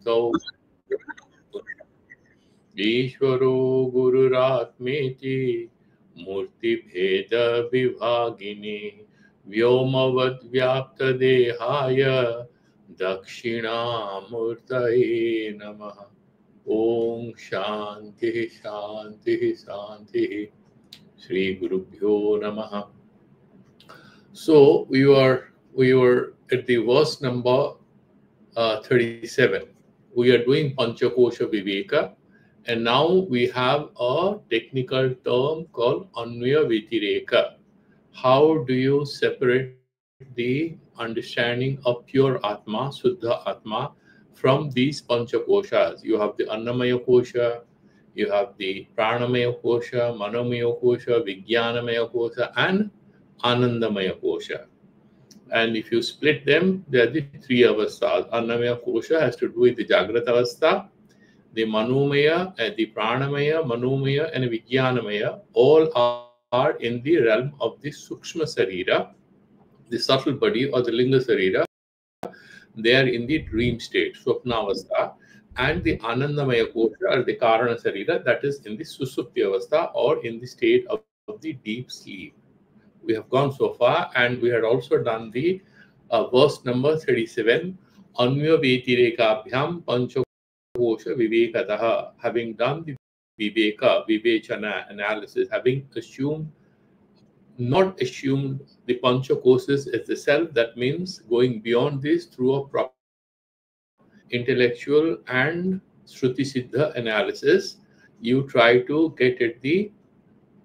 तौ ईश्वरो गुरुरात्मेति मूर्तिभेद विभागिने व्योमवद्व्याप्तदेहाय दक्षिणामूर्तये नमः। ओम शांति शांति शांति। श्री गुरुभ्यो नमः। So we were at the verse number 37. We are doing Panchakosha Viveka, and now we have a technical term called Anvaya Vyatireka. How do you separate the understanding of pure Atma, Suddha Atma, from these Panchakoshas? You have the Annamaya Kosha, you have the Pranamaya Kosha, Manomaya Kosha, Vijnanamaya Kosha, and Anandamaya Kosha. And if you split them, they are the three avasthas. Annamaya Kosha has to do with the Jagrata Avastha, the Manomaya, the Pranamaya, Manomaya, and Vijnanamaya all are in the realm of the Sukshma Sarira, the subtle body or the Linga Sarira. They are in the dream state, Swapna Avastha, and the Anandamaya Kosha or the Karana Sarira, that is in the Susupti Avastha or in the state of the deep sleep. We have gone so far, and we had also done the verse number 37, Anvaya Vyatireka Panchakosha Vivekataha, having done the Viveka, Vivechana analysis, having not assumed the Panchakosas as the self. That means going beyond this through a proper intellectual and Shruti Siddha analysis. You try to get at the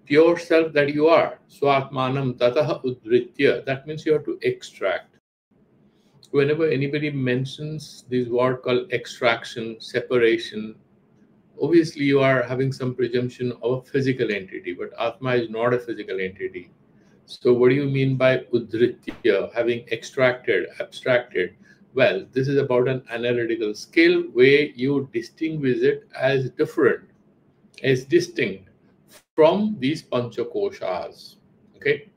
pure self that you are. Swatmanam tataha udritya. That means you have to extract. Whenever anybody mentions this word called extraction, separation, obviously you are having some presumption of a physical entity, but Atma is not a physical entity. So what do you mean by udritya, having extracted, abstracted? Well, this is about an analytical skill where you distinguish it as different, as distinct from these panchakoshas. Okay.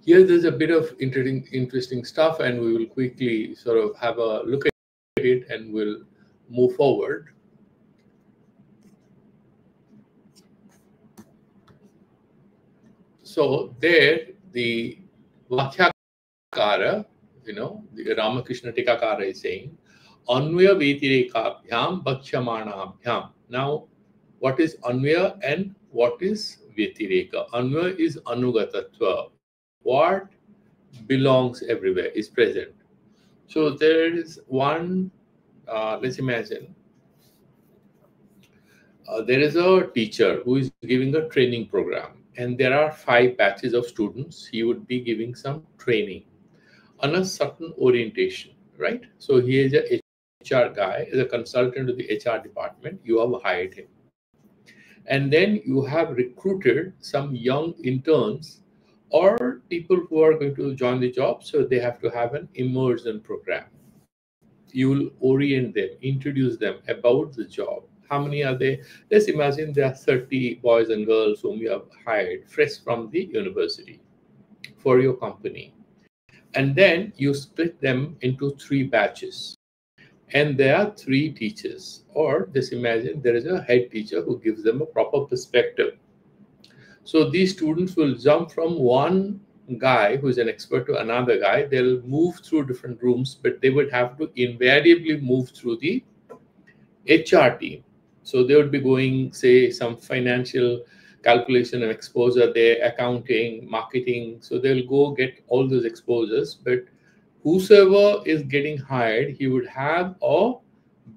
Here there's a bit of interesting stuff, and we will quickly sort of have a look at it and we'll move forward. So there, the Vakhyakara, the Ramakrishna Tikakara is saying, Anvaya Vyatireka Bhakshamanabhyam. Now, what is Anvaya and what is Vyatireka? Anvaya is Anugatatva. What belongs everywhere, is present. So there is one, let's imagine, there is a teacher who is giving a training program, and there are 5 batches of students. He would be giving some training on a certain orientation, right? So he is a HR guy, is a consultant to the HR department. You have hired him. And then you have recruited some young interns or people who are going to join the job. So they have to have an immersion program. You will orient them, introduce them about the job. How many are they? Let's imagine there are 30 boys and girls whom you have hired fresh from the university for your company. And then you split them into 3 batches. And there are 3 teachers. Or just imagine there is a head teacher who gives them a proper perspective. So these students will jump from one guy who is an expert to another guy. They'll move through different rooms, but they would have to invariably move through the HR team. So they would be going, say, some financial calculation and exposure there, accounting, marketing. So they'll go get all those exposures. But whosoever is getting hired, he would have a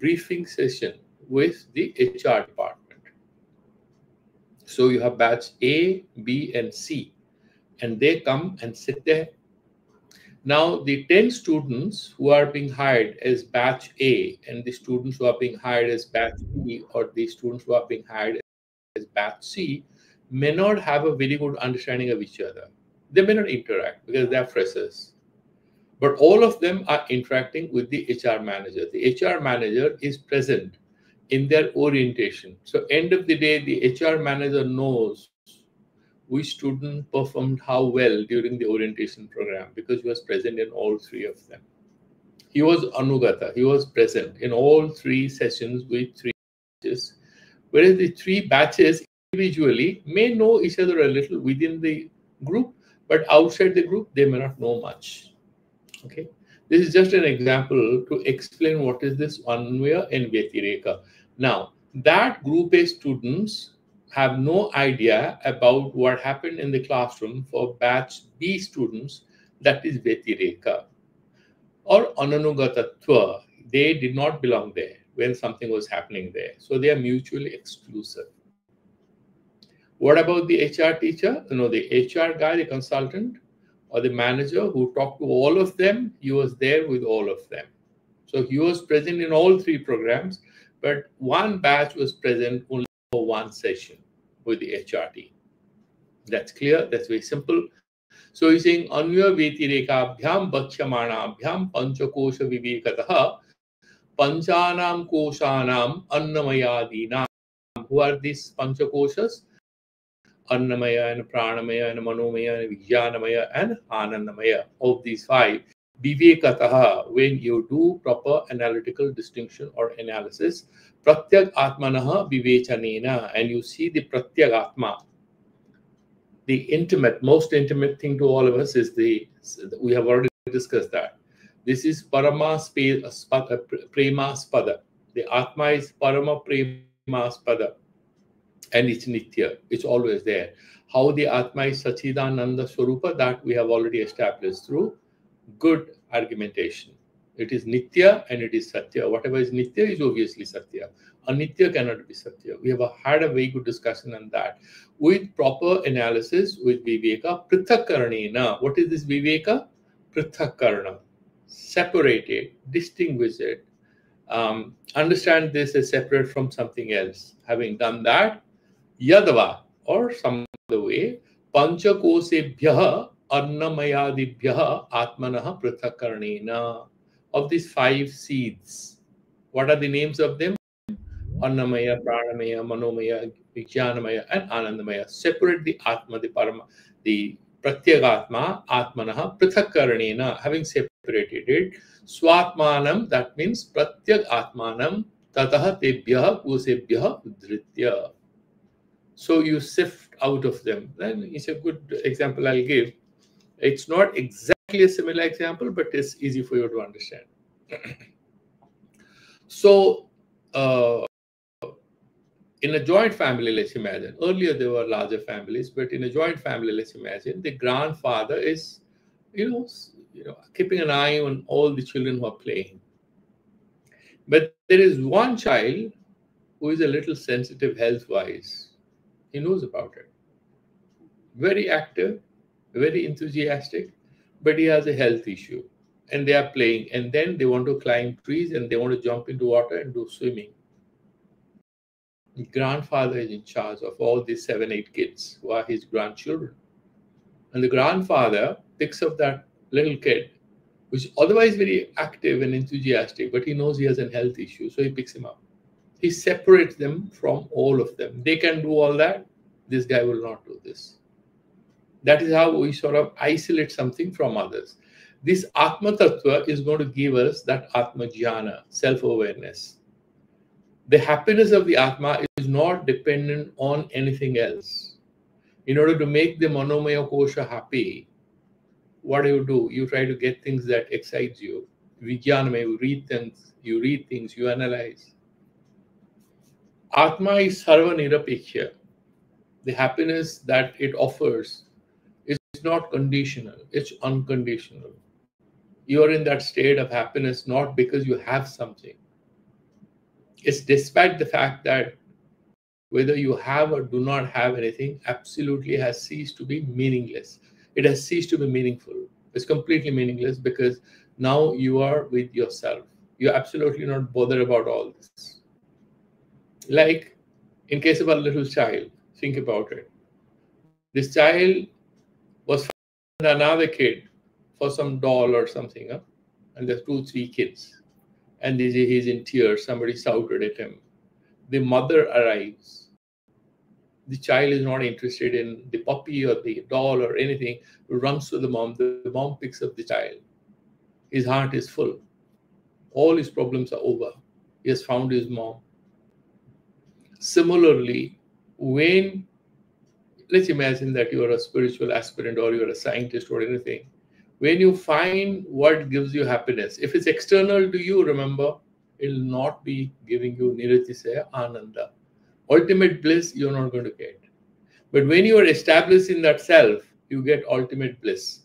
briefing session with the HR department. So you have batch A, B, and C, and they come and sit there. Now, the 10 students who are being hired as batch A and the students who are being hired as batch B, or the students who are being hired as batch C, may not have a very good understanding of each other. They may not interact because they are freshers. But all of them are interacting with the HR manager. The HR manager is present in their orientation. So end of the day, the HR manager knows which student performed how well during the orientation program because he was present in all 3 of them. He was Anugata. He was present in all 3 sessions with 3 batches, whereas the 3 batches individually may know each other a little within the group, but outside the group, they may not know much. Okay. This is just an example to explain what is this Anvaya and Vyatireka. Now, that group A students have no idea about what happened in the classroom for batch B students, that is Vyatireka. Or Ananugatattva, they did not belong there when something was happening there. So they are mutually exclusive. What about the HR teacher? The HR guy, the consultant, or the manager who talked to all of them? He was there with all of them. So he was present in all 3 programs, but one batch was present only for one session with the HR team. That's clear. That's very simple. So he's saying Anvaya Vyatireka Bhakshyamanam Panchakosha Vivekatah Panchanam Koshanam Annamayadinam. Who are these Panchakoshas? Annamaya and Pranamaya and Manomaya and Vijnanamaya and Anandamaya. Of these 5, Vivekataha, when you do proper analytical distinction or analysis, Pratyak Atmanaha Vivechanena, and you see the Pratyak Atma. The most intimate thing to all of us is we have already discussed that. This is Parama Prema Spada. The Atma is Parama Prema Spada. And it's Nitya. It's always there. How the Atma is Sachidananda Swarupa, that we have already established through good argumentation. It is Nitya and it is Satya. Whatever is Nitya is obviously Satya. Anitya cannot be Satya. We have had a very good discussion on that. With proper analysis, with Viveka, Prithakkaranena. What is this Viveka? Prithakkarana. Separate it, distinguish it. Understand this as separate from something else. Having done that, Yadava, or some other way, Panchakosebhyaha Annamayadibhyaha Atmanaha Prithakkaranena. Of these 5 seeds, what are the names of them? Annamaya, Pranamaya, Manomaya, Vijnanamaya, and Anandamaya. Separate the Atma, the Parama, the Pratyagatma, Atmanaha Prithakkaranena. Having separated it, Swatmanam, that means Pratyak Atmanam, Tataha Tebhyaha Kosebhyaha Udritya. So you sift out of them. Then it's a good example I'll give. It's not exactly a similar example, but it's easy for you to understand. So, in a joint family, let's imagine. Earlier there were larger families, but in a joint family, let's imagine the grandfather is, keeping an eye on all the children who are playing. But there is one child who is a little sensitive health-wise. He knows about it. Very active, very enthusiastic, but he has a health issue. And they are playing, and then they want to climb trees and they want to jump into water and do swimming. The grandfather is in charge of all these 7, 8 kids who are his grandchildren. And the grandfather picks up that little kid, which is otherwise very active and enthusiastic, but he knows he has a health issue, so he picks him up. He separates them from all of them. They can do all that. This guy will not do this. That is how we sort of isolate something from others. This Atma Tattva is going to give us that Atma Jnana, self-awareness. The happiness of the Atma is not dependent on anything else. In order to make the Manomaya Kosha happy, what do? You try to get things that excite you. Vijnanamaya, you read things, you analyze. Atma is Sarva Nirapeksha. The happiness that it offers is not conditional, it's unconditional. You are in that state of happiness not because you have something. It's despite the fact that whether you have or do not have anything absolutely has ceased to be meaningless. It has ceased to be meaningful. It's completely meaningless because now you are with yourself. You're absolutely not bothered about all this. Like in case of a little child, think about it. This child was fighting another kid for some doll or something, and there's 2, 3 kids, and he's in tears. Somebody shouted at him. The mother arrives. The child is not interested in the puppy or the doll or anything. Runs to the mom. The mom picks up the child. His heart is full. All his problems are over. He has found his mom. Similarly, when, let's imagine that you are a spiritual aspirant or you are a scientist or anything, when you find what gives you happiness, if it's external to you, remember, it will not be giving you niratisaya ananda. Ultimate bliss you're not going to get. But when you are established in that self, you get ultimate bliss.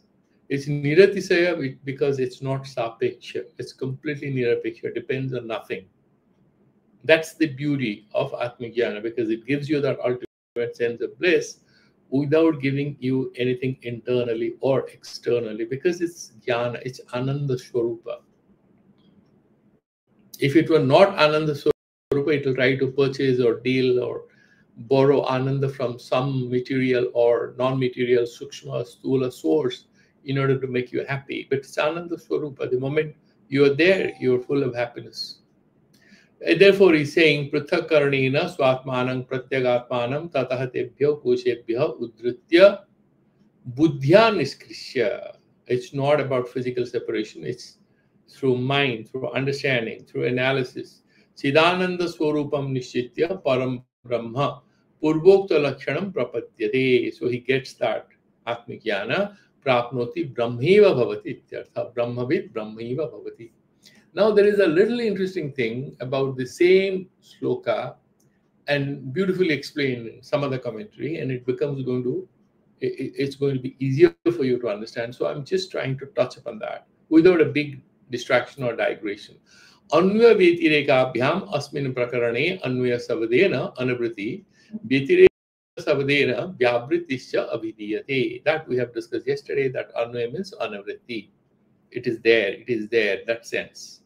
It's niratisaya because it's not sapeksha. It's completely nirapeksha. Depends on nothing. That's the beauty of Atmajnana, because it gives you that ultimate sense of bliss without giving you anything internally or externally, because it's jnana, it's Ananda Swarupa. If it were not Ananda Swarupa, it will try to purchase or deal or borrow Ananda from some material or non-material Sukshma, Stula source in order to make you happy. But it's Ananda Swarupa. The moment you are there, you are full of happiness. Therefore, he's saying, Prithak Karanena Swatmanam Pratyagatmanam Tatah Tebhyo Koshebhyo Udritya Buddhya Niskrishya. It's not about physical separation, it's through mind, through understanding, through analysis. Chidananda Swarupam Nishitya Param Brahma Purvokta Lakshanam Prapadyate. So he gets that Atmajnana Prapnoti Brahmeva Bhavati Ityartha. Brahmavid Brahmeva Bhavati. Now, there is a little interesting thing about the same sloka and beautifully explained in some other commentary, and it's going to be easier for you to understand. So I'm just trying to touch upon that without a big distraction or digression. Anvaya Vyatireka asmin prakarane anvaya savadena anavriti Vyatireka savadena vyavritisya abhidiyate. That we have discussed yesterday, that anvaya means anavritti. It is there, that sense.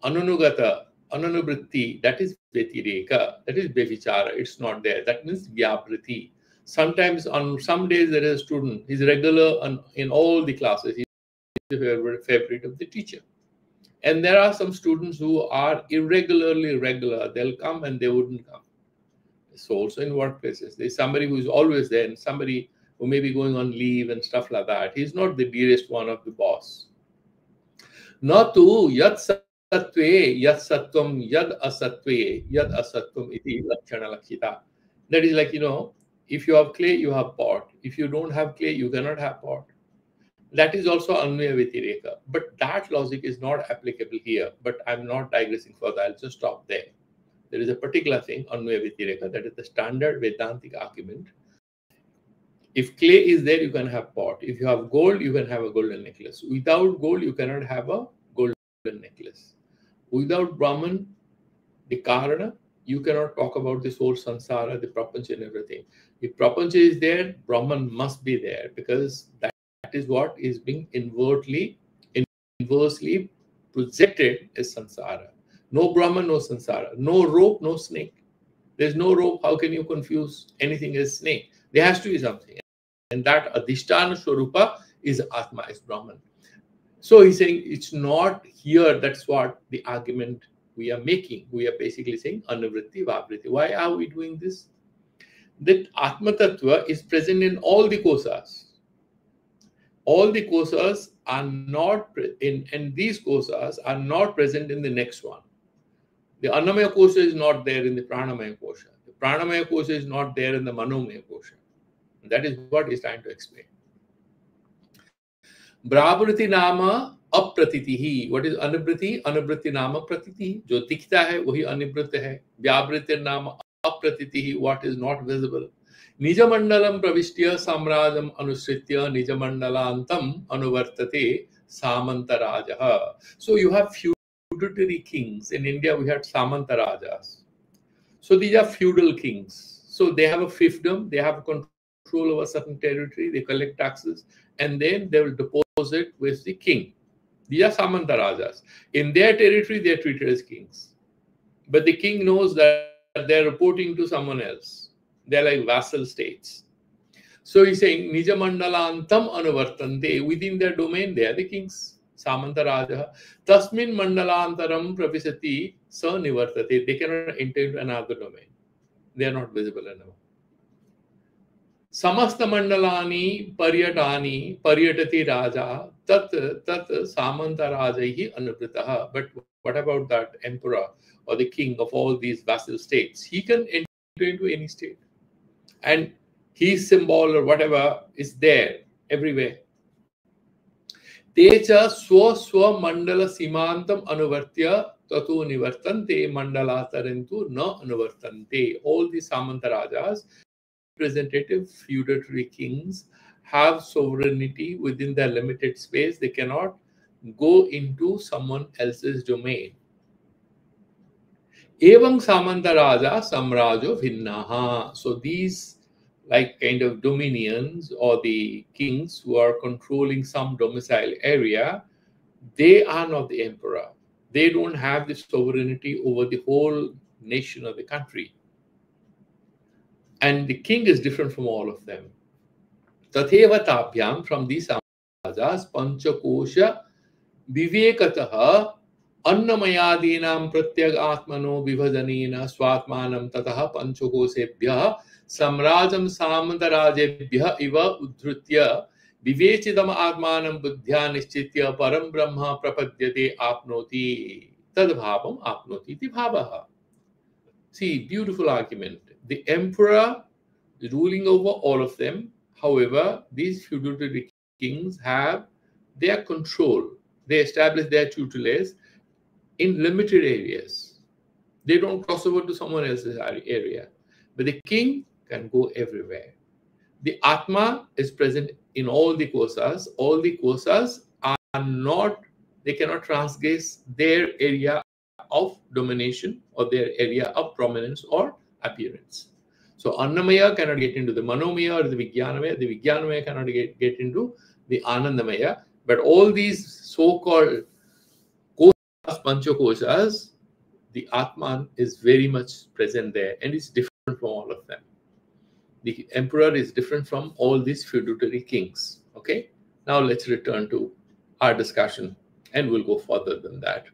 Ananugata, ananuvritti, that is Vyatireka, that is Bevichara, it's not there. That means Vyavriti. Sometimes on some days there is a student, he's regular in all the classes, he's the favorite of the teacher. And there are some students who are irregularly regular, they'll come and they wouldn't come. It's also in workplaces. There's somebody who's always there and somebody who may be going on leave and stuff like that. He's not the dearest one of the boss. Natu yat Sattve yat sattvam yad asatvam iti lakshana lakshita. That is like, if you have clay, you have pot. If you don't have clay, you cannot have pot. That is also Anvaya Vyatireka. But that logic is not applicable here. But I'm not digressing further. I'll just stop there. There is a particular thing, Anvaya Vyatireka, that is the standard Vedantic argument. If clay is there, you can have pot. If you have gold, you can have a golden necklace. Without gold, you cannot have a golden necklace. Without Brahman, the Karana, you cannot talk about this whole samsara, the prapancha and everything. If prapancha is there, Brahman must be there, because that is what is being inversely projected as samsara. No Brahman, no samsara. No rope, no snake. There's no rope. How can you confuse anything as snake? There has to be something. And that Adhisthana Swarupa is Atma, is Brahman. So he's saying it's not here. That's what the argument we are making. We are basically saying Anuvritti, Vavritti. Why are we doing this? That Atma Tattva is present in all the kosas. All the kosas are not and these kosas are not present in the next one. The Annamaya kosha is not there in the Pranamaya kosha. The Pranamaya kosha is not there in the Manomaya kosha. That is what he's trying to explain. Brahvriti nama apratitihi. What is anubriti? Anubriti nama pratitihi. Jo dikhta hai, wahi anivrit hai. Vyavriti nama apratitihi. What is not visible. Nijamandalam pravishtiya samrajam anusritya nijamandalantam anuvartate samantarajaha. So you have feudatory kings. In India, we had samantarajas. So these are feudal kings. So they have a fiefdom, they have control over certain territory, they collect taxes, and then they will deposit with the king. These are Samantarajas. In their territory, they are treated as kings. But the king knows that they are reporting to someone else. They are like vassal states. So he's saying, Nija Mandalantam Anuvartante. Within their domain, they are the kings. Samantaraja. Tasmin Mandalantaram Pravisati Sa Nivartate. They cannot enter into another domain. They are not visible enough. Samasta mandalani paryatani paryatati raja tat samantarajahi anuvritaha. But what about that emperor or the king of all these vassal states? He can enter into any state, and his symbol or whatever is there everywhere. Techa swa mandala simantam anuvartya tatu nivartante mandala tarentu na anuvartante. All the Samantarajas, representative feudatory kings, have sovereignty within their limited space. They cannot go into someone else's domain. Evam Samantaraja Samrajo Vinnaha. So these like kind of dominions or the kings who are controlling some domicile area, they are not the emperor. They don't have the sovereignty over the whole nation or the country. And the king is different from all of them. Tatheva Tapyam, from these Samrajas, Panchakosha Vivekataha अन्नमयादीनां प्रत्यग आत्मनो विभजनेन स्वात्मानं ततः पंचकोशेभ्यः सम्राजं सामन्तराजेभ्यः इव उद्धृत्य विवेचितम् आत्मानं बुद्ध्या निश्चित्य परं ब्रह्म प्रपद्यते आपनोति तद्भावम् आपनोति इति भावः. See, beautiful argument. The emperor is ruling over all of them. However, these feudatory kings have their control. They establish their tutelage in limited areas. They don't cross over to someone else's area. But the king can go everywhere. The Atma is present in all the kosas. All the kosas are not, they cannot transgress their area of domination or their area of prominence or appearance. So Annamaya cannot get into the Manomaya or the Vijnanamaya. The Vijnanamaya cannot get into the Anandamaya. But all these so-called Panchakoshas, the Atman is very much present there and is different from all of them. The emperor is different from all these feudatory kings. Okay, now let's return to our discussion and we'll go further than that.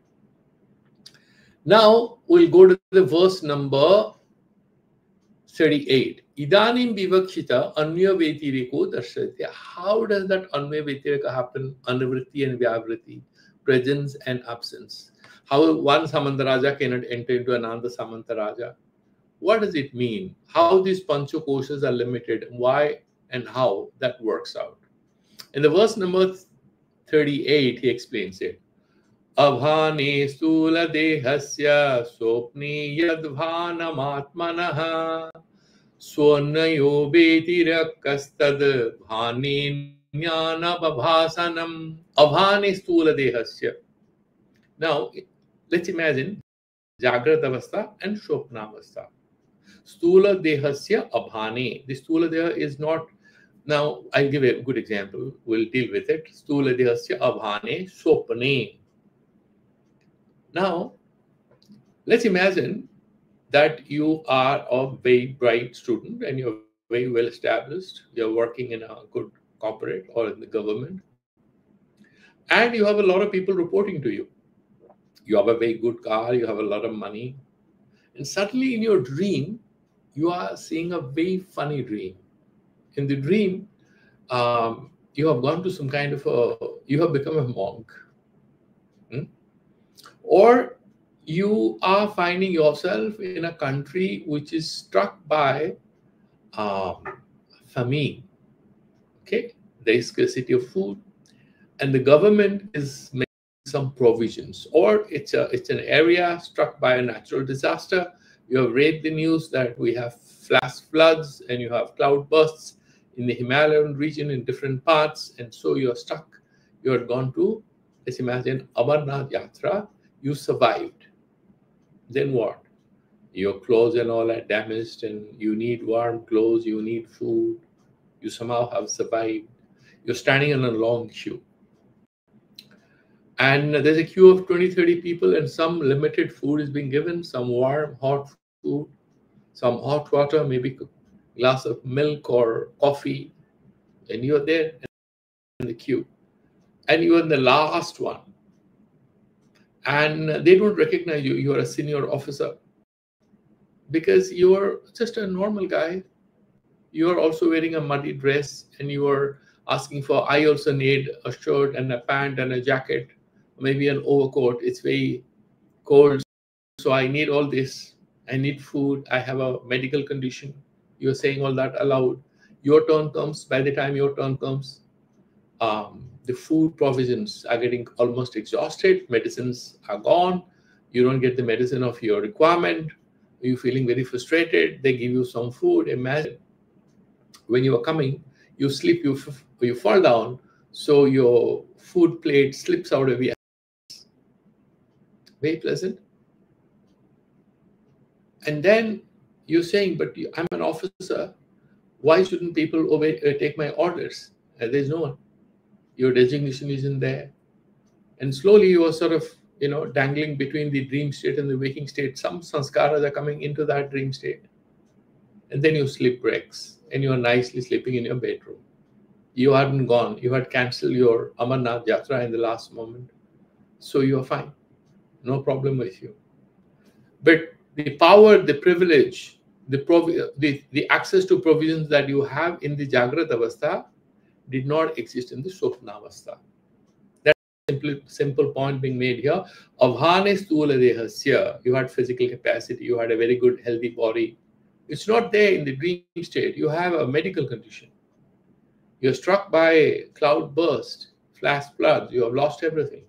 Now we'll go to the verse number 38. Idanim vivakshita anya vetiriko darshatya. How does that anya vetirika happen? Anuvritti and vyavritti, presence and absence. How one Samantaraja cannot enter into another Samantaraja. What does it mean? How these Panchakoshas are limited, why and how that works out. In the verse number 38, he explains it. Abhane stula dehasya sopni yadbhanam atmanaha swarnayo vetirakastad bhane jnana babhasanam. Abhane stula dehasya. Now, let's imagine Jagrata Avastha and Shopna Avastha. Stula Dehasya Abhane. The Stula Deha is not. Now, I'll give a good example. We'll deal with it. Stula Dehasya Abhane Sopane. Now, let's imagine that you are a very bright student and you're very well established. You're working in a good corporate or in the government. And you have a lot of people reporting to you. You have a very good car, you have a lot of money. And suddenly in your dream, you are seeing a very funny dream. In the dream, you have gone to some kind of you have become a monk. Or you are finding yourself in a country which is struck by famine. Okay, there is scarcity of food, and the government is making some provisions, or it's an area struck by a natural disaster. You have read the news that we have flash floods and you have cloud bursts in the Himalayan region in different parts, and so you are stuck. You had gone to, let's imagine, Amarnath Yatra. You survived. Then what? Your clothes and all are damaged, and you need warm clothes. You need food. You somehow have survived. You're standing in a long queue. And there's a queue of 20-30 people, and some limited food is being given, some warm, hot food, some hot water, maybe a glass of milk or coffee, and you're there in the queue. And you're in the last one. And they don't recognize you. You're a senior officer because you're just a normal guy. You're also wearing a muddy dress, and you are asking for, I also need a shirt and a pant and a jacket, maybe an overcoat. It's very cold, so I need all this. I need food. I have a medical condition. You're saying all that aloud. Your turn comes. By the time your turn comes, the food provisions are getting almost exhausted. Medicines are gone. You don't get the medicine of your requirement. You're feeling very frustrated. They give you some food. Imagine when you are coming, you slip, you fall down, so your food plate slips out of your hands. Very pleasant. And then you're saying, but I'm an officer. Why shouldn't people take my orders? There's no one. Your designation isn't there. And slowly you are sort of, dangling between the dream state and the waking state. Some sanskaras are coming into that dream state. And then your sleep breaks and you are nicely sleeping in your bedroom. You hadn't gone. You had cancelled your Amarnath Yatra in the last moment. So you are fine. No problem with you. But the power, the privilege, the access to provisions that you have in the Jagrata Avastha did not exist in the Swapna Avastha. Simple point being made here. Avhane stula dehasya. You had physical capacity. You had a very good, healthy body. It's not there in the dream state. You have a medical condition. You're struck by cloud burst, flash floods. You have lost everything.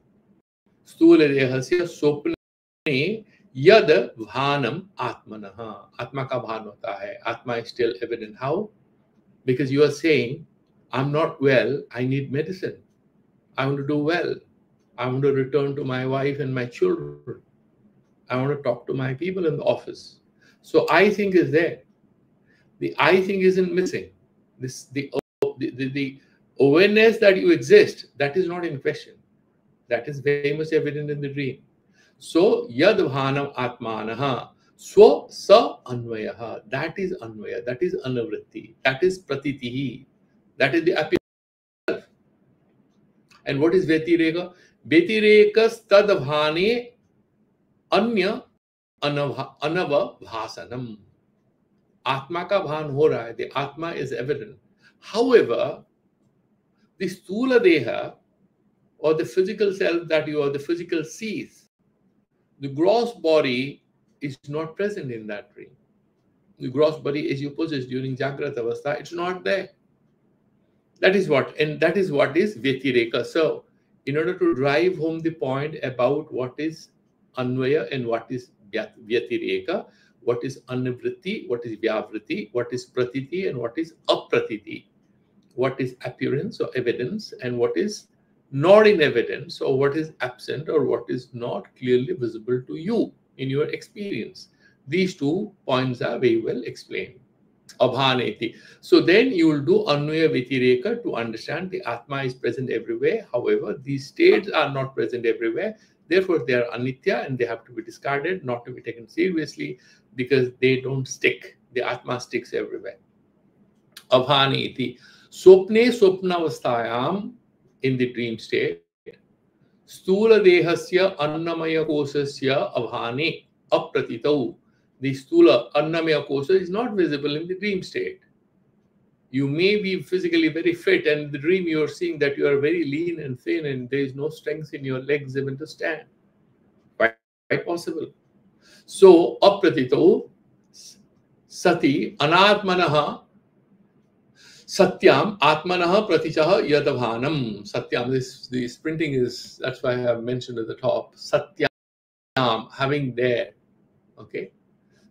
Stula dehasya sopne yad bhanam atmanaha. Atma ka bhan hota hai. Atma is still evident. How? Because you are saying, I'm not well. I need medicine. I want to do well. I want to return to my wife and my children. I want to talk to my people in the office. So I think is there. The I think isn't missing. The awareness that you exist, that is not in question. That is very much evident in the dream. So yad bhanam atmanaha swa sa anvayaha. That is anvaya. That is anavritti. That is pratitihi. That is the appearance. And what is Vyatireka? Vyatirekas tadavhane anya anava bhasanam. Atma ka bhan ho raha hai. The Atma is evident. However, the stula deha, or the physical self that you are, the physical sees, the gross body is not present in that dream. The gross body as you possess during Jagrata Avastha, it's not there. That is what, and that is what is Vyatireka. So, in order to drive home the point about what is Anvaya and what is Vyatireka, what is Anivritti, what is Vyavritti, what is Pratiti and what is Apratiti, what is appearance or evidence and what is not in evidence, or what is absent or what is not clearly visible to you in your experience. These 2 points are very well explained. Abhaneti. So then you will do Anvaya Vyatireka to understand the Atma is present everywhere. However, these states are not present everywhere. Therefore, they are anitya and they have to be discarded, not to be taken seriously, because they don't stick. The Atma sticks everywhere. Abhaneti. Swapne swapnavasthayam, in the dream state. Stula dehasya annamaya kosasya abhane apratitau. The stula annamaya kosa is not visible in the dream state. You may be physically very fit, and in the dream you are seeing that you are very lean and thin and there is no strength in your legs even to stand. Quite possible. So apratitau sati anatmanaha Satyam Atmanaha Pratichaha Yadabhanam. Satyam, this printing is, that's why I have mentioned at the top. Satyam, having there. Okay.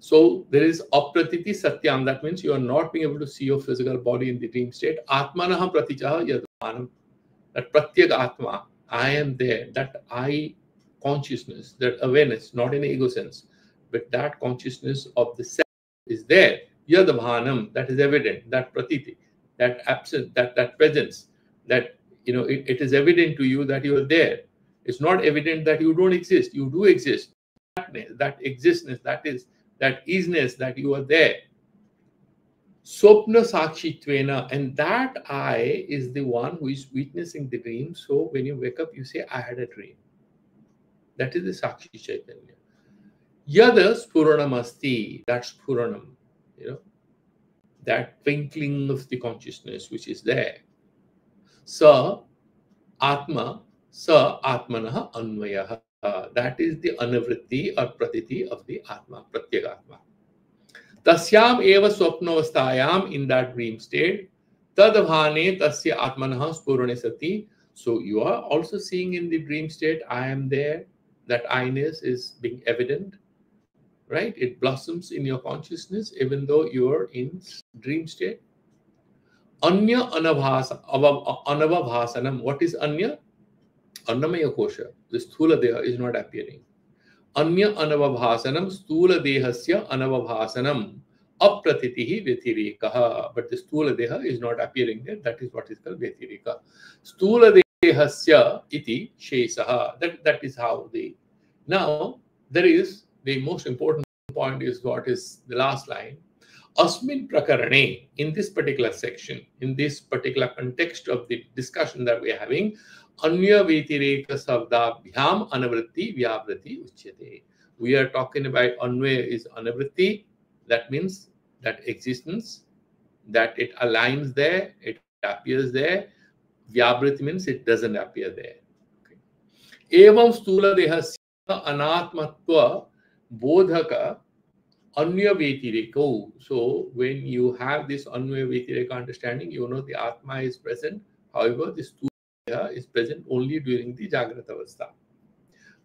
So there is Apratiti Satyam. That means you are not being able to see your physical body in the dream state. Atmanaha Pratichaha Yadabhanam. That Pratyag Atma, I am there. That I consciousness, that awareness, not in ego sense, but that consciousness of the self is there. Yadabhanam, that is evident. That Pratiti, that absence, that presence, that it is evident to you that you are there. It's not evident that you don't exist. You do exist. That existence, that isness, that you are there. Sopna Sakshittvena, and that I is the one who is witnessing the dream. So when you wake up, you say, I had a dream. That is the Sakshi Chaitanya. Yada Spuranamasti, that's Spuranam, that twinkling of the consciousness which is there. Sa Atma, Sa Atmanah Anvayah. That is the anavritti or pratiti of the Atma, Pratyagatma. Tasyam eva swapnavastayam, in that dream state, tadavhane tasya atmanah spurane sati. So you are also seeing in the dream state, I am there, that I-ness is being evident, right? It blossoms in your consciousness even though you are in dream state. Anya anavabhasanam. What is Anya? Annamaya kosha. The sthula deha is not appearing. Anya anavabhasanam stula dehasya anavabhasanam apratitihi vyatirekaha. But the stula deha is not appearing there. That is what is called vyatireka. Stula dehasya iti shesaha. That is how they. Now, there is the most important point is what is the last line. Asmin prakarane, in this particular section, in this particular context of the discussion that we are having, Anya Vetireka Sabdabhyam Anavritti Vyavriti Uchyate. We are talking about Anvaya is Anavritti, that means that existence, that it aligns there, it appears there. Vyavriti means it doesn't appear there. Okay. Evam Stula Dehasya Anatmatva Bodhaka Anya Vetireko. So when you have this Anya Vetireka understanding, you know the Atma is present. However, this is present only during the Jagrata Avastha.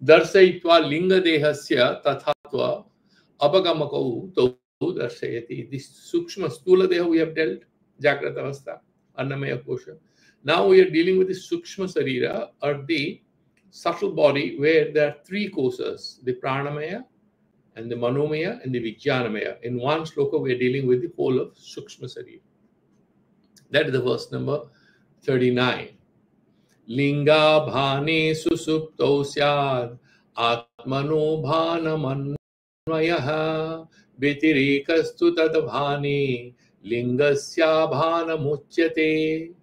Darsayitva linga dehasya tathatva apagamako to darsayati. This sukshma stula deha we have dealt, Jagrata Avastha, Annamaya kosha. Now we are dealing with the sukshma sarira, or the subtle body, where there are three kosas, the pranamaya and the manomaya and the vijnanamaya. In one sloka we are dealing with the whole of sukshma sarira. That is the verse number 39. Linga bhane susupto syad atmano bhanamanvayaha vyatirekastu tadabhane lingasya bhanamuchyate.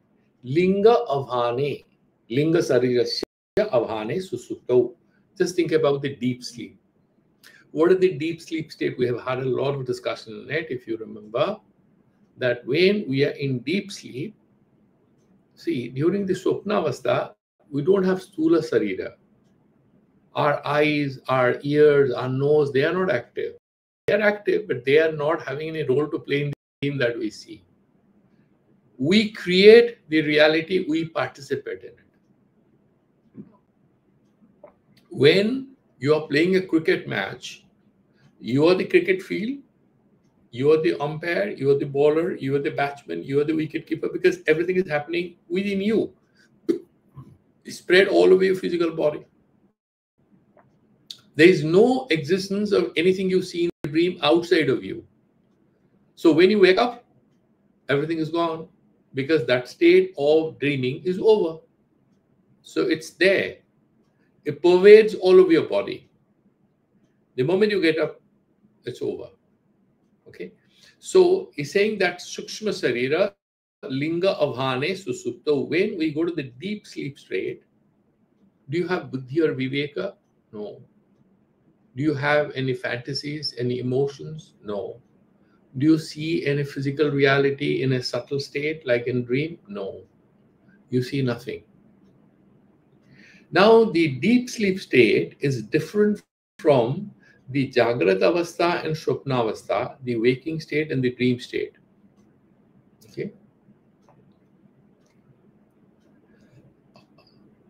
Linga avhane, linga sarirasya avhane susupto. Just think about the deep sleep. What is the deep sleep state? We have had a lot of discussion on it, if you remember, that when we are in deep sleep, see, during the Swapnavastha, we don't have Stula Sarira. Our eyes, our ears, our nose, they are not active. They are active, but they are not having any role to play in the dream that we see. We create the reality, we participate in it. When you are playing a cricket match, you are the cricket field, you are the umpire, you are the bowler, you are the batsman, you are the wicket keeper, because everything is happening within you. It's spread all over your physical body. There is no existence of anything you see in the dream outside of you. So when you wake up, everything is gone, because that state of dreaming is over. So it's there. It pervades all over your body. The moment you get up, it's over. Okay, so he's saying that sukshma sarira linga avhane susupto. When we go to the deep sleep state, do you have buddhi or viveka? No. Do you have any fantasies, any emotions? No. Do you see any physical reality in a subtle state like in dream? No. You see nothing. Now the deep sleep state is different from the Jagrata Avastha and Swapna Avastha, the waking state and the dream state. Okay.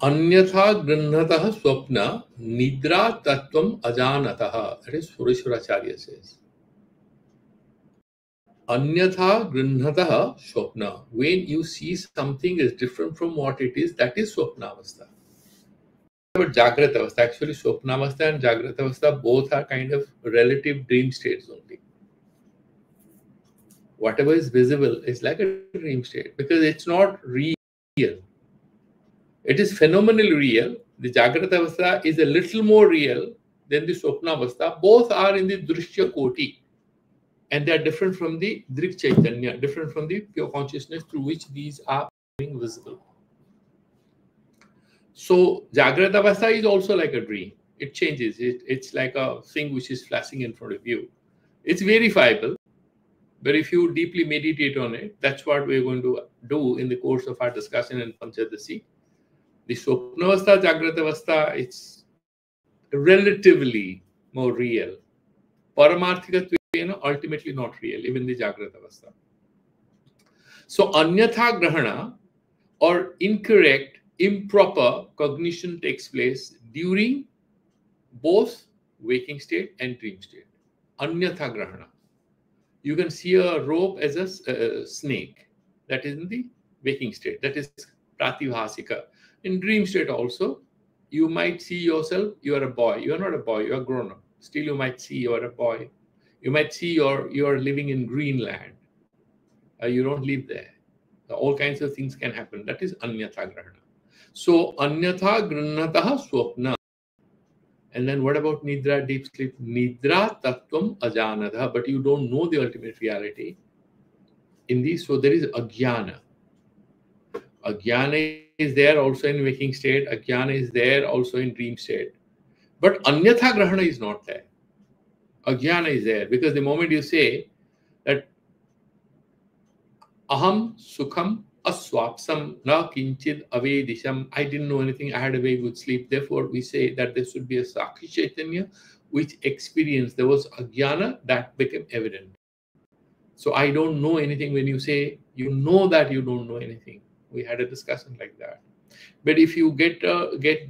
Anyatha grihnatah swapna nidra tattvam ajanatah. That is Sureshwaracharya says. Anyatha grihnatah swapna. When you see something is different from what it is, that is Swapna Avastha. But Jagrata Avastha, actually Swapna Avastha and Jagrata Avastha both are kind of relative dream states only. Whatever is visible is like a dream state because it's not real. It is phenomenally real. The Jagrata Avastha is a little more real than the Swapna Avastha. Both are in the Drishya Koti and they are different from the Drik Chaitanya, different from the pure consciousness through which these are being visible. So Jagrata Avastha is also like a dream. It changes. It's like a thing which is flashing in front of you. It's verifiable, But if you deeply meditate on it, that's what we're going to do in the course of our discussion in Panchadashi. The Swapnavastha, Jagratavastha, it's relatively more real. Paramarthikatvena, ultimately not real, even the Jagratavastha. So Anyatha Grahana, or incorrect, improper cognition takes place during both waking state and dream state. Anyatha Grahana. You can see a rope as a snake. That is in the waking state. That is prativhasika. In dream state also, you might see yourself, you are a boy. You are not a boy, you are grown up. Still you might see you are a boy. You might see you are living in Greenland. You don't live there. All kinds of things can happen. That is anyatha grahana. So anyatha grannataha swapna. And then what about nidra, deep sleep? Nidra tattvam ajanatha. But you don't know the ultimate reality. In this, so there is ajnana. Ajnana is there also in waking state. Ajnana is there also in dream state. But anyatha grahana is not there. Ajnana is there because the moment you say that aham sukham aswapsam na kinchid avedisham, I didn't know anything, I had a very good sleep. Therefore, we say that there should be a Sakshi Chaitanya which experienced. There was ajnana that became evident. So I don't know anything. When you say you know that you don't know anything, we had a discussion like that. But if you get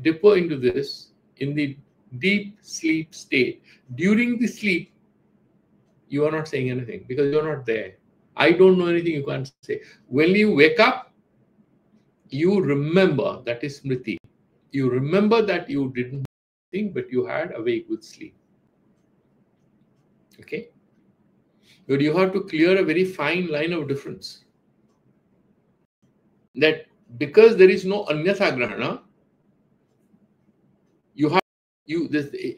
deeper into this, in the deep sleep state, during the sleep, you are not saying anything because you're not there. I don't know anything, you can't say. When you wake up, you remember, that is smriti. You remember that you didn't know anything, but you had a very good sleep. Okay? But you have to clear a very fine line of difference. That because there is no anyatha grahana,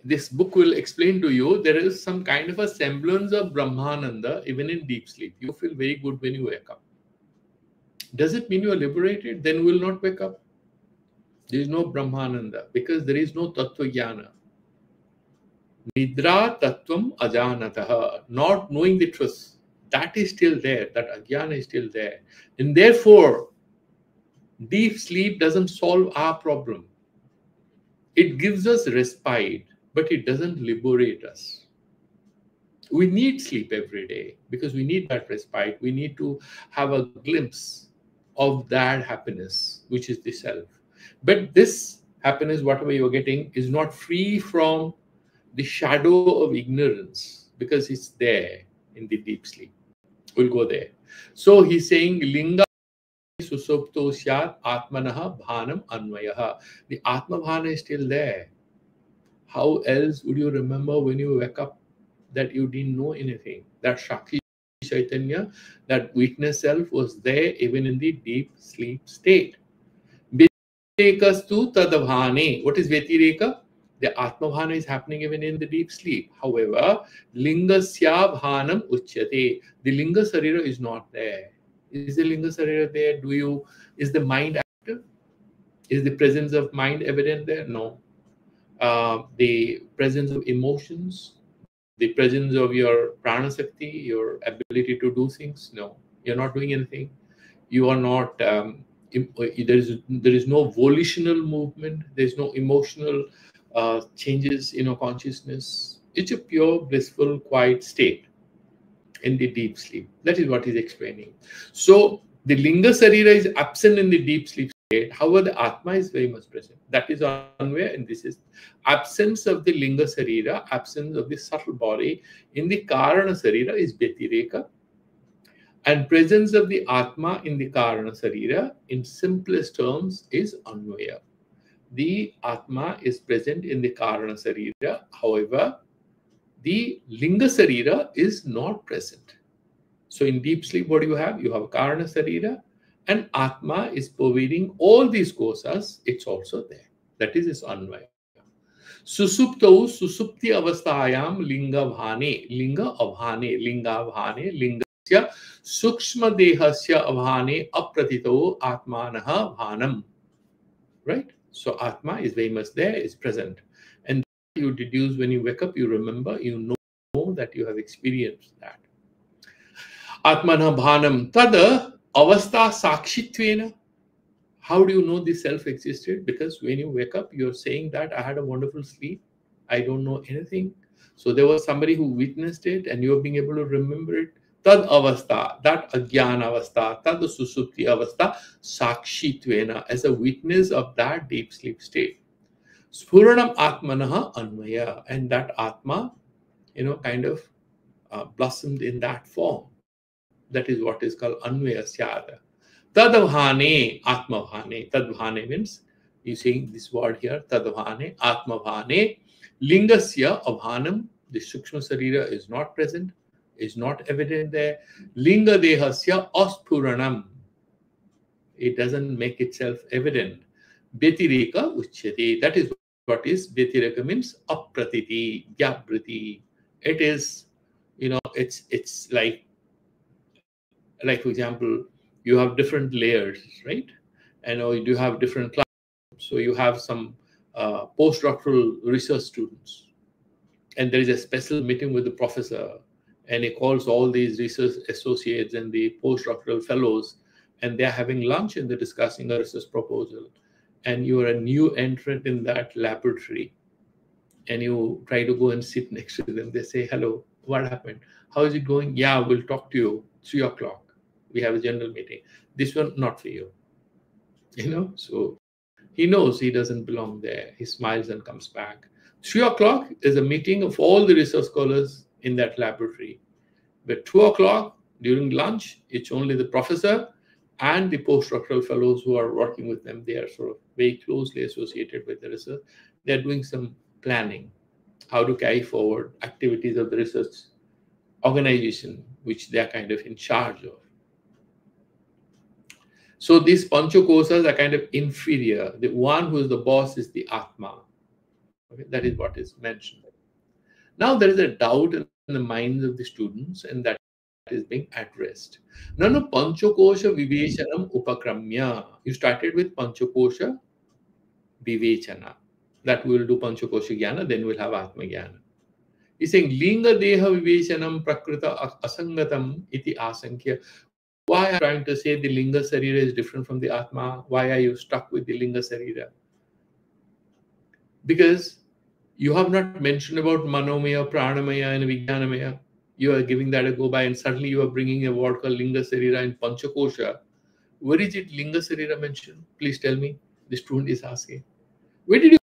this book will explain to you there is some kind of a semblance of Brahmananda even in deep sleep. You feel very good when you wake up. Does it mean you are liberated? Then you will not wake up. There is no Brahmananda because there is no Tattva Jnana. Nidra Tattvam Ajanataha, not knowing the truth. That is still there. That Ajnana is still there. And therefore, deep sleep doesn't solve our problem. It gives us respite, but it doesn't liberate us. We need sleep every day because we need that respite. We need to have a glimpse of that happiness, which is the self. But this happiness, whatever you're getting, is not free from the shadow of ignorance because it's there in the deep sleep. We'll go there. So he's saying, Linga susupto syat atmanaha bhanam anvayaha. The atma bhana is still there. How else would you remember when you wake up that you didn't know anything? That Shakti Chaitanya, that witness self was there even in the deep sleep state. Vyatirakas tadabhane. What is Vyatireka? The Atma Bhana is happening even in the deep sleep. However, Lingasya Bhanam Uchyate. The Linga Sarira is not there. Is the Linga Sarira there? Is the mind active? Is the presence of mind evident there? No. The presence of emotions, the presence of your prana sakti, your ability to do things? No. You're not doing anything. You are not, there is no volitional movement. There's no emotional changes in your consciousness. It's a pure, blissful, quiet state in the deep sleep. That is what he's explaining. So the Linga Sarira is absent in the deep sleep state. However, the Atma is very much present. That is one way, and this is absence of the Linga Sarira, absence of the subtle body. In the Karana Sarira is Vyatireka, and presence of the Atma in the Karana Sarira, in simplest terms, is Anvaya. The Atma is present in the Karana Sarira. However, the Linga Sarira is not present. So in deep sleep, what do you have? You have Karana Sarira, and Atma is pervading all these kosas. It's also there. That is its Anvaya. Susuptau susupti avasthayam linga bhane, linga abhane, linga bhane, lingasya sukshma dehasya abhane apratito atmanaha bhanam. Right? So Atma is very much there, is present. And you deduce when you wake up, you remember, you know that you have experienced that. Atmana bhanam tad avastha sakshitvena. How do you know this self existed? Because when you wake up, you're saying that I had a wonderful sleep. I don't know anything. So there was somebody who witnessed it and you're being able to remember it. Tad avastha, that agyana avastha, tad susupti avastha, sakshitvena, as a witness of that deep sleep state. Spuranam atmanaha anmaya, and that atma, kind of blossomed in that form. That is what is called anvaya syada. Tadavhane, atmavhane. Tadvhane means, you saying this word here, tadavhane, atmavhane. Lingasya avhanam, the sukshma sarira is not present, is not evident there. Linga dehasya aspuranam, it doesn't make itself evident. Byatireka uchyate, that is what is Byatireka means apratiti, vyabriti. It is, it's like for example, you have different layers, right? And you do have different classes. So you have some postdoctoral research students, and there is a special meeting with the professor, and he calls all these research associates and the postdoctoral fellows, and they're having lunch and they're discussing a research proposal. And you are a new entrant in that laboratory, and you try to go and sit next to them. They say, hello, what happened? How is it going? Yeah, we'll talk to you 3 o'clock. We have a general meeting. This one, not for you. So he knows he doesn't belong there. He smiles and comes back. 3 o'clock is a meeting of all the research scholars in that laboratory. But 2 o'clock during lunch, it's only the professor and the postdoctoral fellows who are working with them. They are sort of very closely associated with the research. They're doing some planning, how to carry forward activities of the research organization, which they're kind of in charge of. So these panchakosas are kind of inferior. The one who is the boss is the Atma. Okay, that is what is mentioned. Now there is a doubt in the minds of the students, and that is being addressed. Nanu panchakosha vivechanam upakramya. You started with panchakosha vivechana. That we will do panchakosha jnana, then we'll have Atma jnana. He's saying linga deha vivechanam prakrita asangatam iti asankhya. Why are you trying to say the linga sarira is different from the Atma? Why are you stuck with the linga sarira? Because you have not mentioned about manomaya, pranamaya, and vijnanamaya. You are giving that a go by, and suddenly you are bringing a word called linga sarira in panchakosha. Where is it linga sarira mentioned? Please tell me. The student is asking. Where did you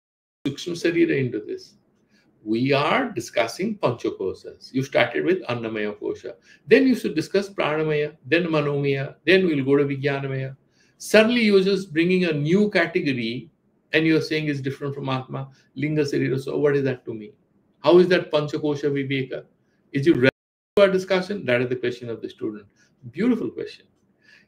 put sukshma sarira into this? We are discussing panchakosas. You started with annamaya kosha. Then you should discuss pranamaya, then manomaya, then we'll go to vijnanamaya. Suddenly you're just bringing a new category and you're saying it's different from Atma, linga sarira. So what is that to me? How is that panchakosha viveka? Is it relevant to our discussion? That is the question of the student. Beautiful question.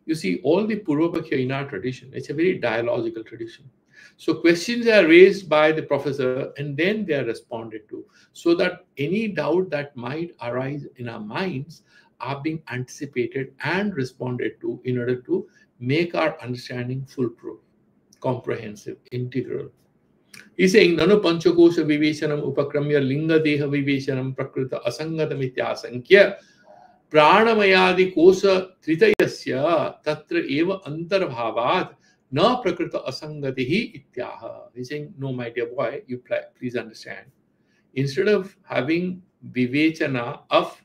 You see, all the Purvapakya in our tradition, it's a very dialogical tradition. So questions are raised by the professor and then they are responded to, so that any doubt that might arise in our minds are being anticipated and responded to in order to make our understanding foolproof, comprehensive, integral. He's saying, Nano Panchakosha Viveshanam Upakramya Linga Deha Viveshanam Prakrita Asangatamitya Sankhya Pranamayadi Kosa Tritayasya Tatra Eva Antarbhavat Na Prakrita Asangatihi Ityaha. He's saying, no, my dear boy, you please understand. Instead of having Vivechana of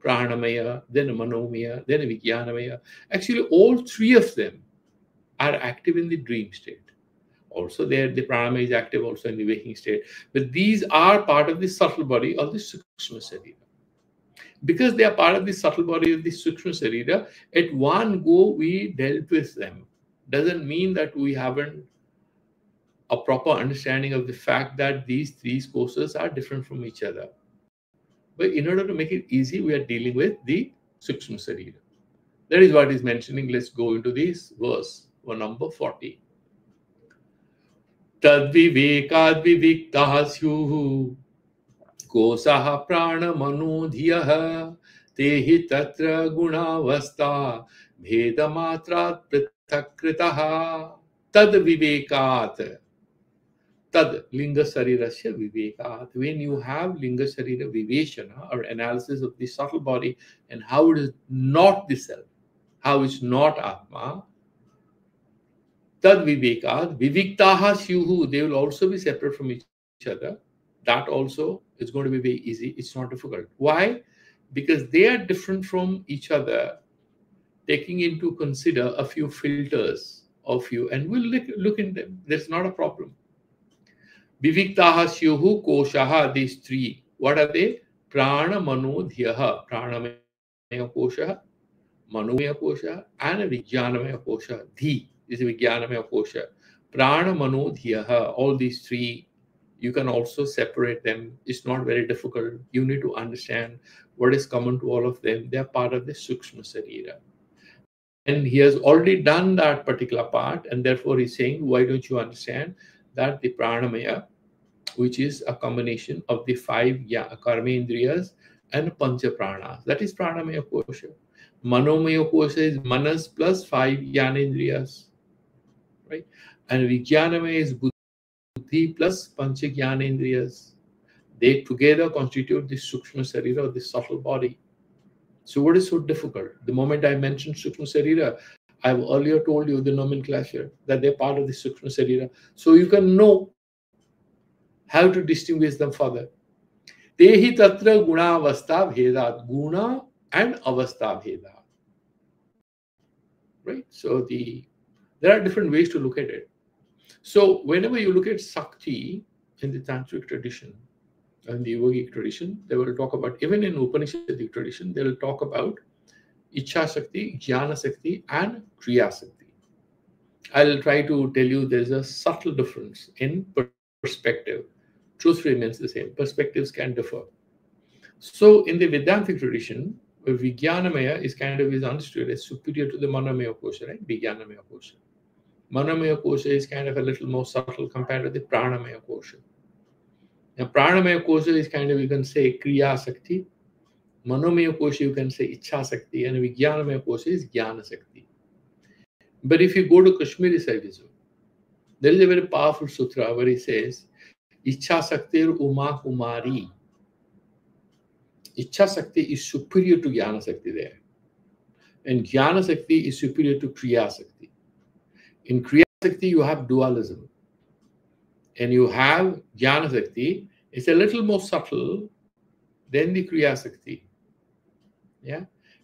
Pranamaya, then Manomaya, then Vijnanamaya, actually all three of them are active in the dream state. Also, there the pranamaya is active also in the waking state. But these are part of the subtle body of the sukshma sarira. Because they are part of the subtle body of the sukshma sarira, at one go we dealt with them. Doesn't mean that we haven't a proper understanding of the fact that these three courses are different from each other. But in order to make it easy, we are dealing with the sukshma sarira. That is what is mentioning. Let's go into this verse, number 40. Tadvivekad viviktah syuh kosaha pranamano tehi tatra gunavastha bhedamatrat prithakritah. Tadvivekat. Tad linga sarirasya viveka. When you have linga sarira viveshana, or analysis of the subtle body and how it is not the self, how it's not Atma, tad viveka, viviktaha syuhu, they will also be separate from each other. That also is going to be very easy. It's not difficult. Why? Because they are different from each other, taking into consider a few filters of you, and we'll look in them. There's not a problem. Viviktaha syuhu koshaha, these three. What are they? Prana mano dhyaha, pranamaya kosha, manomaya kosha, and vijnanamaya kosha. Dhi is vijnanamaya kosha. Prana mano dhyaha, all these three, you can also separate them. It's not very difficult. You need to understand what is common to all of them. They are part of the Sukshma Sarira. And he has already done that particular part, and therefore he's saying, why don't you understand that the pranamaya, which is a combination of the five karmendriyas and pancha pranas, that is pranamaya kosha. Manomaya kosha is manas plus five jnanendriyas, right? And vijnanamaya is buddhi plus pancha jnanendriyas. They together constitute the sukshma sarira, or the subtle body. So what is so difficult? The moment I mentioned Sukshma Sarira, I've earlier told you the nomenclature, that they're part of the Sukshma Sarira. So you can know how to distinguish them further. Tehi tatra guna avastha bhedat. Guna and avastha bhedat. Right? So there are different ways to look at it. So whenever you look at Sakti in the Tantric tradition, and the yogic tradition, they will talk about, even in Upanishadic tradition, they will talk about Ichha Shakti, Jnana Shakti, and Kriya Shakti. I'll try to tell you there's a subtle difference in perspective. Truth remains the same. Perspectives can differ. So in the Vedantic tradition, Vijnanamaya is understood as superior to the Manomaya kosha, right? Vijnanamaya kosha. Manomaya kosha is kind of a little more subtle compared to the Pranamaya kosha. Now, Pranamaya kosha is you can say Kriya Shakti. Manomaya kosha, you can say Ichha Shakti. And Vijnanamaya kosha is Jnana Shakti. But if you go to Kashmiri Saivism, there is a very powerful sutra where he says, Ichha Shaktir Uma Kumari. Ichha Shakti is superior to Jnana Shakti there. And Jnana Shakti is superior to Kriya Shakti. In Kriya Shakti, you have dualism. And you have Jnana Shakti, it's a little more subtle than the Kriya Shakti. Yeah?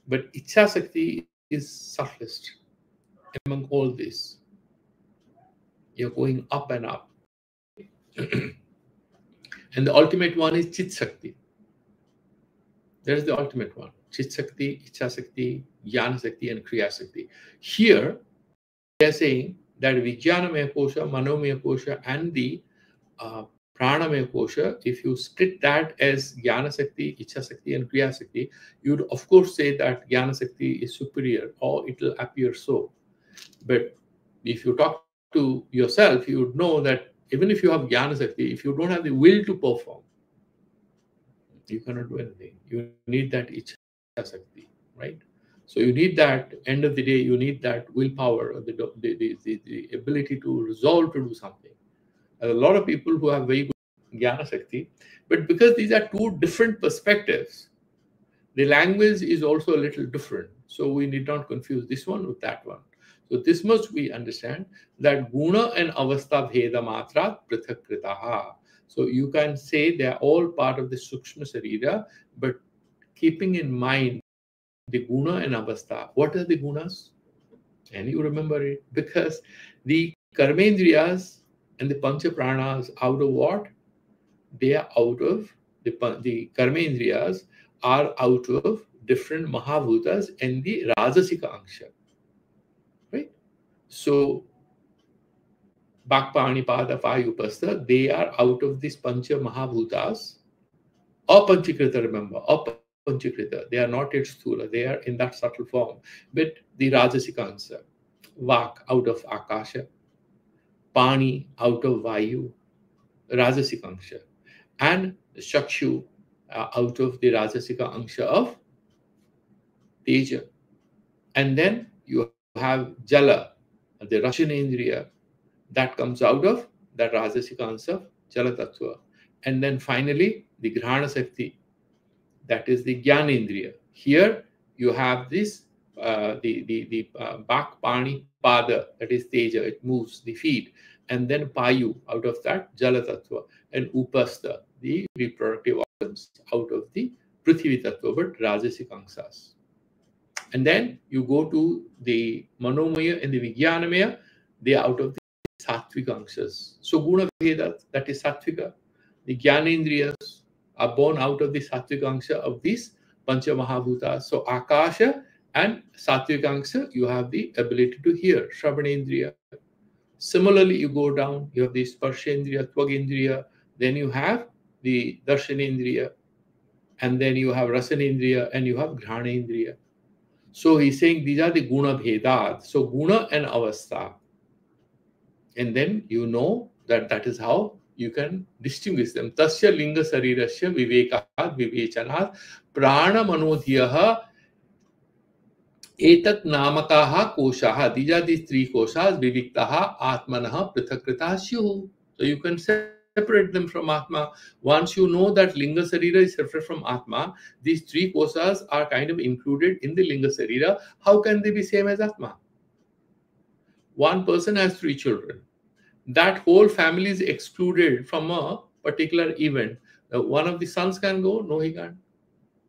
But Ichha Shakti is subtlest among all this. You're going up and up. And the ultimate one is Chit Shakti. That is the ultimate one. Chit Shakti, Ichha Shakti, Jnana Shakti, and Kriya Shakti. Here, they are saying that Vijnanamaya kosha, Manomaya kosha, and the Pranamaya kosha, if you split that as Jnana Shakti, Ichha Shakti, and Kriya Shakti, you would of course say that Jnana Shakti is superior, or it will appear so. But if you talk to yourself, you would know that even if you have Jnana Shakti, if you don't have the will to perform, you cannot do anything. You need that Ichha Shakti, right? So you need that, end of the day, you need that willpower, or the ability to resolve to do something. There are a lot of people who have very good Jnana Shakti, but because these are two different perspectives, the language is also a little different. So we need not confuse this one with that one. So this much we understand, that guna and avastha bheda matra prithak kritaha. So you can say they are all part of the Sukshma Sarira, but keeping in mind the guna and avastha. What are the gunas? And you remember it, because the karmendriyas and the pancha pranas out of what? They are out of the karmendriyas are out of different mahabhutas and the rajasika angsha, right? So Bhakpani Pada Payupastha, they are out of these pancha mahabhutas, apanchikrita, remember, apanchikrita. They are not yet sthula, they are in that subtle form. But the rajasika angsha, Vak out of akasha, Pani out of vayu, rajasika angsha, and Shakshu out of the rajasika angsha of Teja. And then you have Jala, the Rashanendriya, that comes out of that Rajasic answer, Jala Tattva. And then finally, the Grahana Shakti, that is the Jnanendriya. Here you have this, the Bak, Pani, Pada, that is Teja, it moves the feet. And then Payu, out of that, Jala Tattva. And Upastha, the reproductive organs, out of the Prithvi Tattva, but Rajasic Angsas. And then you go to the Manomaya and the Vijnanamaya, they are out of the Sattvic Angsas. So Guna Veda, that is Sattvika. The Jnanendriyas are born out of the Sattvic Angsha of these Pancha Mahabhutas. So Akasha and Sattvic Angsha, you have the ability to hear, Shravanendriya. Similarly, you go down, you have the Sparshendriya, Twagendriya, then you have the Darshanendriya, and then you have Rasanendriya, and you have Granendriya. So he's saying these are the Guna Bhedat. So Guna and Avastha. And then you know that that is how you can distinguish them. Tasya Linga Sarirasya Viveka Vivechanat Prana Manodhyaha Etat Namakaha Koshaha. These are these three koshas, Viviktaha, Atmanaha, Prithakritah, Syu. So you can separate them from Atma. Once you know that Linga Sarira is separate from Atma, these three koshas are kind of included in the Linga Sarira. How can they be same as Atma? One person has 3 children. That whole family is excluded from a particular event. One of the sons can go, no, he can't.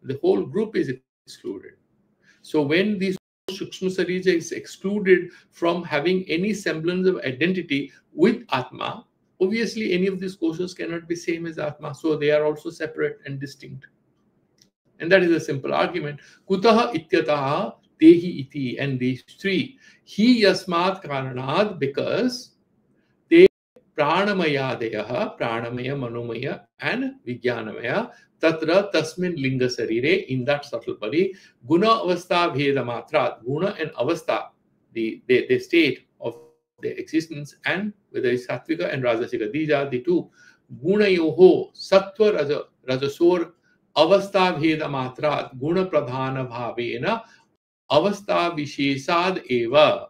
The whole group is excluded. So when these Sukshma Sarija is excluded from having any semblance of identity with Atma, obviously any of these koshas cannot be same as Atma. So they are also separate and distinct. And that is a simple argument. Kutaha ityataha tehi iti. And these 3. Hi yasmat karanad, because they pranamayadeyaha, pranamaya, manomaya, and vijnanamaya, tatra tasmin linga sarire, in that subtle body, guna avastha bheda matrat, guna and avastha, the state of the existence, and whether it's sattvika and rajasika, these are the 2. Guna yoho, sattva rajasor, avastha bheda matrat, guna pradhana bhavena, avastha vishesad eva.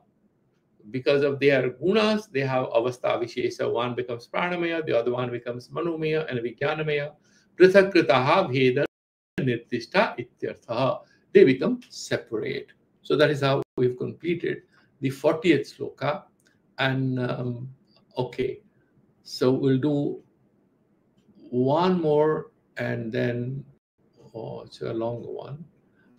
Because of their gunas, they have avastha vishesa. One becomes pranamaya, the other one becomes manomaya and vijnanamaya. Prithakkritaha bheda nirtishta ityartha. They become separate. So that is how we've completed the 40th sloka. And okay, so we'll do one more, and then it's a longer one.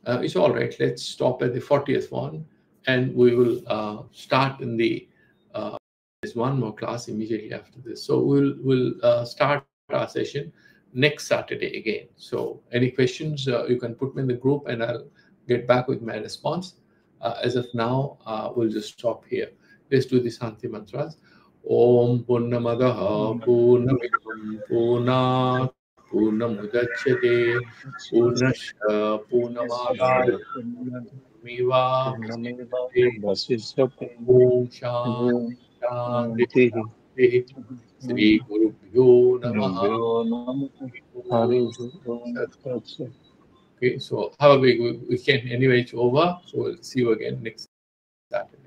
It's all right. Let's stop at the 40th one, and we will start in the there's one more class immediately after this. So we'll start our session next Saturday again. So any questions, you can put me in the group, and I'll get back with my response. As of now, we'll just stop here. Let's do the Shanti mantras. Om Purnamadaha Purnamidam Purnat Purnamudachyate Purnasya Purnamadaya Vasishyate Om Shanti Shanti Shanti Sri Gurubhyo Namaha. Okay, so have a big weekend. Anyway, it's over. So we'll see you again next Saturday.